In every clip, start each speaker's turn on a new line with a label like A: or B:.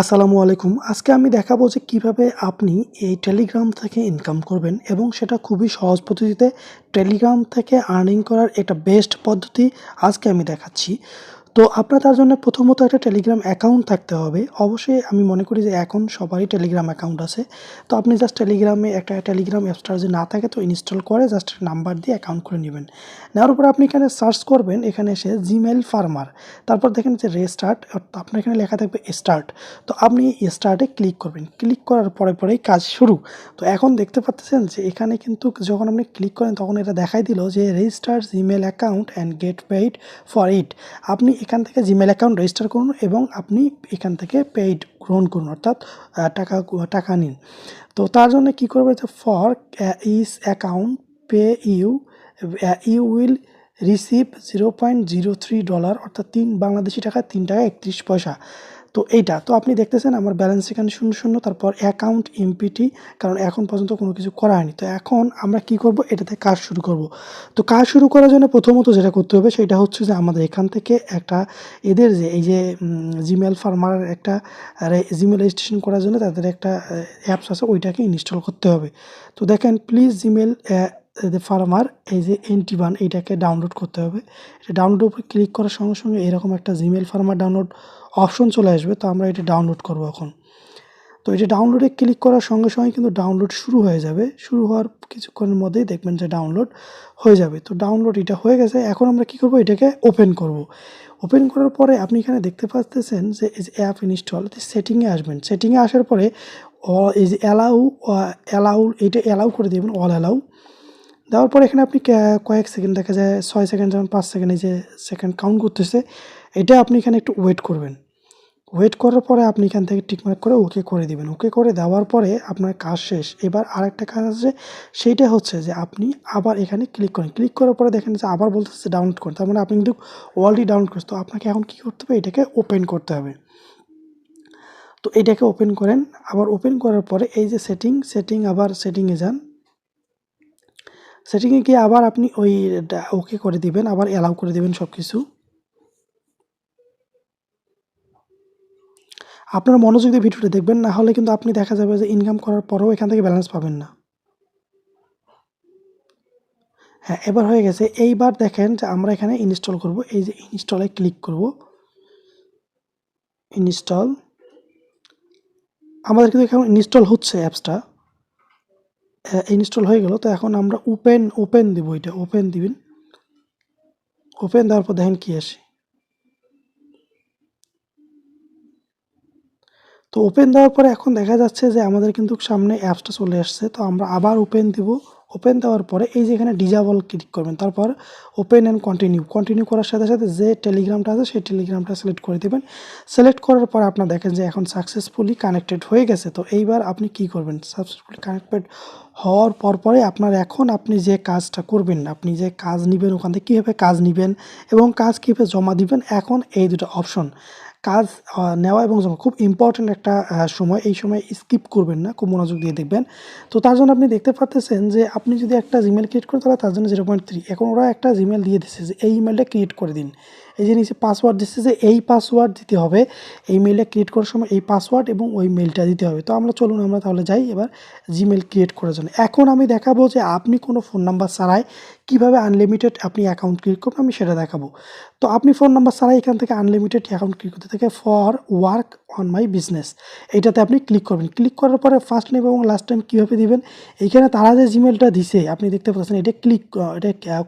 A: আসসালামু আলাইকুম। আজকে আমি দেখাবো যে কিভাবে আপনি এই টেলিগ্রাম থেকে ইনকাম করবেন এবং সেটা খুবই সহজ পদ্ধতিতে টেলিগ্রাম থেকে আর্নিং করার একটা বেস্ট পদ্ধতি আজকে আমি দেখাচ্ছি। তো আপনার তার জন্য প্রথমত একটা টেলিগ্রাম অ্যাকাউন্ট থাকতে হবে। অবশ্যই আমি মনে করি যে এখন সবারই টেলিগ্রাম অ্যাকাউন্ট আছে। তো আপনি জাস্ট টেলিগ্রামে একটা টেলিগ্রাম অ্যাপসটা যদি না থাকে তো ইনস্টল করে জাস্ট নাম্বার দিয়ে অ্যাকাউন্ট করে নেবেন। নেওয়ার পর আপনি এখানে সার্চ করবেন, এখানে এসে জিমেইল ফার্মার। তারপর দেখেন যে রেস্টার্ট, আপনার এখানে লেখা থাকবে স্টার্ট। তো আপনি স্টার্টে ক্লিক করবেন। ক্লিক করার পরেই কাজ শুরু। তো এখন দেখতে পাচ্ছেন যে এখানে কিন্তু যখন আপনি ক্লিক করেন তখন এটা দেখাই দিল যে register Gmail account and get paid for it. আপনি এখান থেকে জিমেইল অ্যাকাউন্ট রেজিস্টার করুন এবং আপনি এখান থেকে পেইড গ্রহণ করুন, অর্থাৎ টাকা নিন। তো তার জন্য কী করবে যে for is account pay you will receive $0.03, অর্থাৎ বাংলাদেশি টাকা ৳3.31। তো এইটা তো আপনি দেখতেছেন আমার ব্যালেন্স এখানে 0 তারপর অ্যাকাউন্ট এমপিটি, কারণ এখন পর্যন্ত কোনো কিছু করা হয়নি। তো এখন আমরা কি করব, এটাতে কাজ শুরু করব। তো কাজ শুরু করার জন্য প্রথমত যেটা করতে হবে সেটা হচ্ছে যে আমাদের এখান থেকে একটা এদের যে এই যে জিমেইল ফার্মার একটা জিমেইল রেজিস্ট্রেশন করার জন্য তাদের একটা অ্যাপস আছে, ওইটাকে ইনস্টল করতে হবে। তো দেখেন প্লিজ জিমেইল ফার্মার এই যে NT1 এইটাকে ডাউনলোড করতে হবে। এটা ডাউনলোডের উপর ক্লিক করার সঙ্গে সঙ্গে এরকম একটা জিমেইল ফার্মার ডাউনলোড অপশন চলে আসবে। তো আমরা এটা ডাউনলোড করব এখন। তো এটা ডাউনলোডে ক্লিক করার সঙ্গে সঙ্গে কিন্তু ডাউনলোড শুরু হয়ে যাবে। শুরু হওয়ার কিছুক্ষণের মধ্যেই দেখবেন যে ডাউনলোড হয়ে যাবে। তো ডাউনলোড এটা হয়ে গেছে। এখন আমরা কি করব, এটাকে ওপেন করব। ওপেন করার পরে আপনি এখানে দেখতে পাচ্ছেন যে এই যে অ্যাপ ইনস্টল, সেটিংয়ে আসবেন। সেটিংয়ে আসার পরে এই যে অ্যালাউ এটা অ্যালাউ করে দেবেন, অল অ্যালাউ। দেওয়ার পর এখানে আপনি কয়েক সেকেন্ড, দেখা যায় 6 সেকেন্ড, যেমন 5 সেকেন্ড এই যে সেকেন্ড কাউন্ট করতেছে, এটা আপনি এখানে একটু ওয়েট করবেন। ওয়েট করার পরে আপনি এখান থেকে টিকমার্ক করে ওকে করে দিবেন। ওকে করে দেওয়ার পরে আপনার কাজ শেষ। এবার আরেকটা কাজ আছে, সেইটা হচ্ছে যে আপনি আবার এখানে ক্লিক করেন। ক্লিক করার পরে দেখেন যে আবার বলতেছে ডাউনলোড করুন। তার মানে আপনি কিন্তু অলরেডি ডাউনলোড করেছেন। তো আপনাকে এখন কী করতে হবে, এটাকে ওপেন করতে হবে। তো এটাকে ওপেন করেন। আবার ওপেন করার পরে এই যে আবার সেটিংয়ে যান। সেটিংয়ে গিয়ে আবার আপনি ওকে করে দিবেন, আবার অ্যালাউ করে দিবেন সব কিছু। আপনারা মনোযোগ দিয়ে ভিডিওটা দেখবেন, না হলে কিন্তু আপনি দেখা যাবে যে ইনকাম করার পরেও এখান থেকে ব্যালেন্স পাবেন না। হ্যাঁ, এবার হয়ে গেছে। এইবার দেখেন যে আমরা এখানে ইনস্টল করব। এই যে ইনস্টলে ক্লিক করব। ইনস্টল, আমাদের কিন্তু এখন ইনস্টল হচ্ছে অ্যাপসটা। ইনস্টল হয়ে গেল। তো এখন আমরা ওপেন দিব, এটা ওপেন দিবেন। ওপেন দেওয়ার পর দেখেন কি আসে। তো ওপেন দেওয়ার পরে এখন দেখা যাচ্ছে যে আমাদের কিন্তু সামনে অ্যাপসটা চলে আসছে। তো আমরা আবার ওপেন দিব। ওপেন দেওয়ার পরে এই যে এখানে ডিজেবল ক্লিক করবেন। তারপর ওপেন অ্যান্ড কন্টিনিউ করার সাথে সাথে যে টেলিগ্রামটা আছে সেই টেলিগ্রামটা সিলেক্ট করে দেবেন। সিলেক্ট করার পর আপনার দেখেন যে এখন সাকসেসফুলি কানেক্টেড হয়ে গেছে। তো এইবার আপনি কি করবেন, সাকসেসফুলি কানেক্টেড হওয়ার পরে আপনি যে কাজটা করবেন, আপনি যে কাজ নেবেন ওখান থেকে কীভাবে কাজ নেবেন এবং কাজ কীভাবে জমা দিবেন, এখন এই দুটো অপশন কাজ নেওয়া এবং জমা খুব ইম্পর্ট্যান্ট একটা সময়। এই সময় স্কিপ করবেন না, খুব মনোযোগ দিয়ে দেখবেন। তো তার জন্য আপনি দেখতে পাচ্ছেন যে আপনি যদি একটা জিমেল ক্রিয়েট করেন তাহলে তার জন্য 0.3। এখন ওরা একটা জিমেল দিয়ে দিচ্ছে যে এই ইমেলটা ক্রিয়েট করে দিন। এই যে নিচে পাসওয়ার্ড দিচ্ছে যে এই পাসওয়ার্ড দিতে হবে, এই মেলটা ক্রিয়েট করার সময় এই পাসওয়ার্ড এবং ওই মেলটা দিতে হবে। তো আমরা তাহলে যাই এবার জিমেল ক্রিয়েট করার জন্য। এখন আমি দেখাবো যে আপনি কোনো ফোন নাম্বার ছাড়াই কীভাবে আনলিমিটেড আপনি অ্যাকাউন্ট ক্রিয়েট করবেন, আমি সেটা দেখাবো। তো আপনি ফোন নাম্বার ছাড়াই এখান থেকে আনলিমিটেড অ্যাকাউন্ট ক্লিক করতে থাকে for work on my business, এইটাতে আপনি ক্লিক করবেন। ক্লিক করার পরে ফার্স্ট নেম এবং লাস্ট টাইম কীভাবে দিবেন, এইখানে তারা যে জিমেলটা দিছে আপনি দেখতে পাচ্ছেন, এটা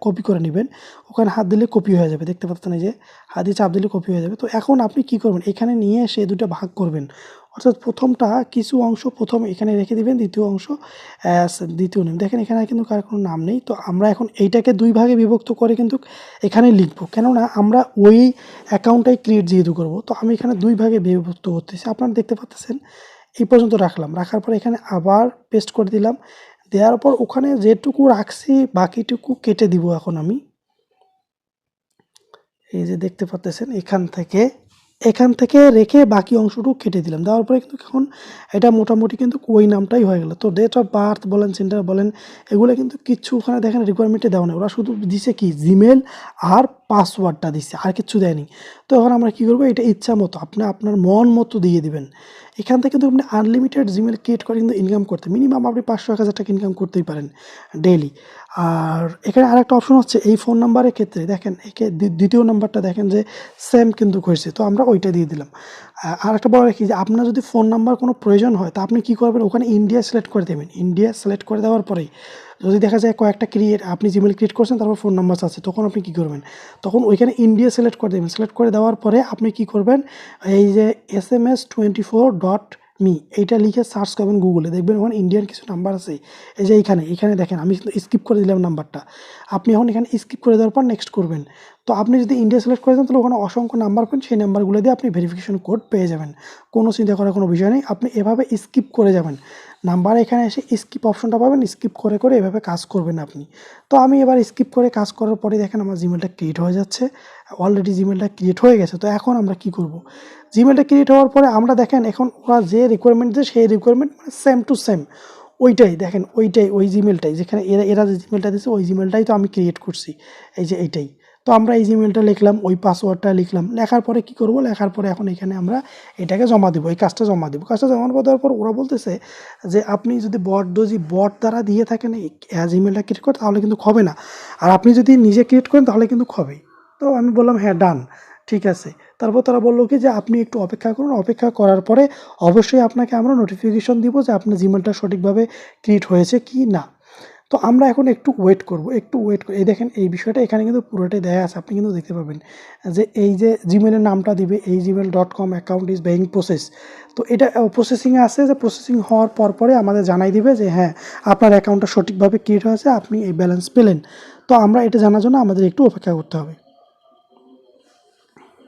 A: কপি করে নেবেন। ওখানে হাত দিলে কপি হয়ে যাবে, দেখতে পাচ্ছেন এই যে হাত দিয়ে চাপ দিলে কপি হয়ে যাবে। তো এখন আপনি কি করবেন, এখানে নিয়ে এসে দুটো ভাগ করবেন। অর্থাৎ প্রথমটা কিছু অংশ প্রথম এখানে রেখে দিবেন, দ্বিতীয় অংশ দ্বিতীয় নেম। দেখেন এখানে কিন্তু কার কোনো নাম নেই। তো আমরা এখন এইটাকে 2 ভাগে বিভক্ত করে কিন্তু এখানে লিখবো, কেননা আমরা ওই অ্যাকাউন্টটাই ক্রিয়েট যেহেতু করবো। তো আমি এখানে 2 ভাগে বিভক্ত করতেছি, আপনারা দেখতে পাচ্ছেন। এই পর্যন্ত রাখলাম, রাখার পর এখানে আবার পেস্ট করে দিলাম। দেওয়ার পর ওখানে যেটুকু রাখছি বাকিটুকু কেটে দিব। এখন আমি এই যে দেখতে পাচ্ছেন এখান থেকে রেখে বাকি অংশটুকু কেটে দিলাম। দেওয়ার পরে কিন্তু এখন এটা মোটামুটি কিন্তু ওই নামটাই হয়ে গেল। তো ডেট অফ বার্থ বলেন, সেন্টার বলেন, এগুলো কিন্তু কিচ্ছু ওখানে দেখেন রিকোয়ারমেন্টে দেওয়া নেই। ওরা শুধু দিছে কি জিমেল আর পাসওয়ার্ডটা দিচ্ছে, আর কিচ্ছু দেয়নি। তো এখন আমরা কী করবো, এটা ইচ্ছা মতো আপনি আপনার মন মতো দিয়ে দিবেন। এখান থেকে কিন্তু আপনি আনলিমিটেড জিমেল ক্রিয়েট করে কিন্তু ইনকাম করতে মিনিমাম আপনি 500-1000 টাকা ইনকাম করতেই পারেন ডেইলি। আর এখানে আরেকটা অপশন হচ্ছে এই ফোন নাম্বারের ক্ষেত্রে দেখেন, একে দ্বিতীয় নাম্বারটা দেখেন যে সেম কিন্তু হয়েছে, তো আমরা ওইটা দিয়ে দিলাম। আর একটা বড় কি যে আপনার যদি ফোন নাম্বার কোনো প্রয়োজন হয় তা আপনি কী করবেন, ওখানে ইন্ডিয়া সিলেক্ট করে দেবেন। ইন্ডিয়া সিলেক্ট করে দেওয়ার পরেই যদি দেখা যায় কয়েকটা আপনি জিমেল ক্রিয়েট করছেন, তারপর ফোন নাম্বার আছে, তখন আপনি কী করবেন, তখন ওইখানে ইন্ডিয়া সিলেক্ট করে দেবেন। সিলেক্ট করে দেওয়ার পরে আপনি কী করবেন, এই যে SMS24.me এইটা লিখে সার্চ করবেন গুগলে, দেখবেন ওখানে ইন্ডিয়ান কিছু নাম্বার আছে। এই যে এইখানে দেখেন আমি কিন্তু স্কিপ করে দিলাম নাম্বারটা। আপনি এখন এখানে স্কিপ করে দেওয়ার পর নেক্সট করবেন। তো আপনি যদি ইন্ডিয়া সিলেক্ট করে দেন তাহলে ওখানে অসংখ্য নাম্বার পাবেন, সেই নাম্বারগুলো দিয়ে আপনি ভেরিফিকেশন কোড পেয়ে যাবেন। কোনো চিন্তা করার কোনো বিষয় নেই, আপনি এভাবে স্কিপ করে যাবেন। নাম্বার এখানে এসে স্কিপ অপশনটা পাবেন, স্কিপ করে করে এভাবে কাজ করবেন আপনি। তো আমি এবার স্কিপ করে কাজ করার পরে দেখেন আমার জিমেলটা ক্রিয়েট হয়ে যাচ্ছে, অলরেডি জিমেলটা ক্রিয়েট হয়ে গেছে। তো এখন আমরা কি করব, জিমেলটা ক্রিয়েট হওয়ার পরে আমরা দেখেন এখন ওরা যে রিকোয়ারমেন্ট দেয় সেই রিকোয়ারমেন্ট মানে সেম টু সেম ওইটাই দেখেন, ওই জিমেলটাই যেখানে এরা যে জিমেলটা দিচ্ছে ওই জিমেলটাই তো আমি ক্রিয়েট করছি, এই যে এইটাই। তো আমরা এই জিমেলটা লিখলাম, ওই পাসওয়ার্ডটা লিখলাম, লেখার পরে কি করব, লেখার পরে এখন এখানে আমরা এটাকে জমা দেবো, এই কাজটা জমা দেবো। কাজটা জমা দেওয়ার পর ওরা বলতেছে যে আপনি যদি বট দ্বারা দিয়ে থাকেন এই জিমেলটা ক্রিয়েট করে তাহলে কিন্তু হবে না, আর আপনি যদি নিজে ক্রিয়েট করেন তাহলে কিন্তু হবে। তো আমি বললাম হ্যাঁ ডান, ঠিক আছে। তারপর তারা বললো কি যে আপনি একটু অপেক্ষা করুন, অপেক্ষা করার পরে অবশ্যই আপনাকে আমরা নোটিফিকেশন দিব যে আপনার জিমেলটা সঠিকভাবে ক্রিয়েট হয়েছে কি না। তো আমরা এখন একটু ওয়েট করব, এই দেখেন এই বিষয়টা এখানে কিন্তু পুরোটাই দেয়া আছে, আপনি কিন্তু দেখতে পাবেন যে এই যে জিমেলের নামটা দিবে, এই gmail.com account is being process. তো এটা প্রসেসিংয়ে আছে, যে প্রসেসিং হওয়ার পরে আমাদের জানাই দিবে যে হ্যাঁ আপনার অ্যাকাউন্টটা সঠিকভাবে ক্রিয়েট হয়েছে, আপনি এই ব্যালেন্স পেলেন। তো আমরা এটা জানার জন্য আমাদের একটু অপেক্ষা করতে হবে।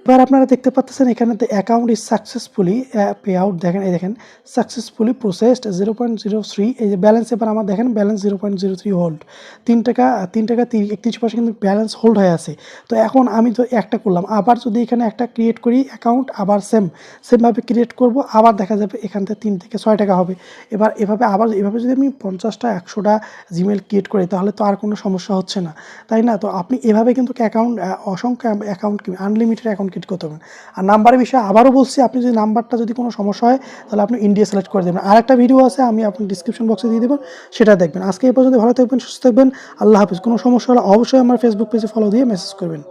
A: এবার আপনারা দেখতে পাচ্ছেন এখানে account is successfully pay out, দেখেন এই দেখেন সাকসেসফুলি প্রসেসড 0.03, এই যে ব্যালেন্স এবার আমার দেখেন ব্যালেন্স 0.03 হোল্ড, 3 টাকা 31 পয়সা কিন্তু ব্যালেন্স হোল্ড হয়ে আছে। তো এখন আমি তো একটা করলাম, আবার যদি এখানে একটা ক্রিয়েট করি অ্যাকাউন্ট, আবার সেমভাবে ক্রিয়েট করব, আবার দেখা যাবে এখান থেকে 3 থেকে 6 টাকা হবে। এবার এভাবে যদি আমি 50টা 100টা জিমেল ক্রিয়েট করি তাহলে তো আর কোনো সমস্যা হচ্ছে না, তাই না? তো আপনি এভাবে কিন্তু অসংখ্য অ্যাকাউন্ট আনলিমিটেড অ্যাকাউন্ট ক্রিয়েট করতে পারবেন। আর নাম্বারের বিষয়ে আবারও বলছি, আপনি যদি নাম্বারটা যদি কোনো সমস্যা হয় তাহলে আপনি ইন্ডিয়া সিলেক্ট করে দেবেন। আর একটা ভিডিও আছে আমি আপনার ডিসক্রিপশন বক্সে দিয়ে দেবেন, সেটা দেখবেন। আজকে এই পর্যন্ত ভালো থাকবেন, সুস্থ থাকবেন, আল্লাহ হাফিজ। কোনো সমস্যা হলে অবশ্যই আমার ফেসবুক পেজে ফলো দিয়ে মেসেজ করবেন।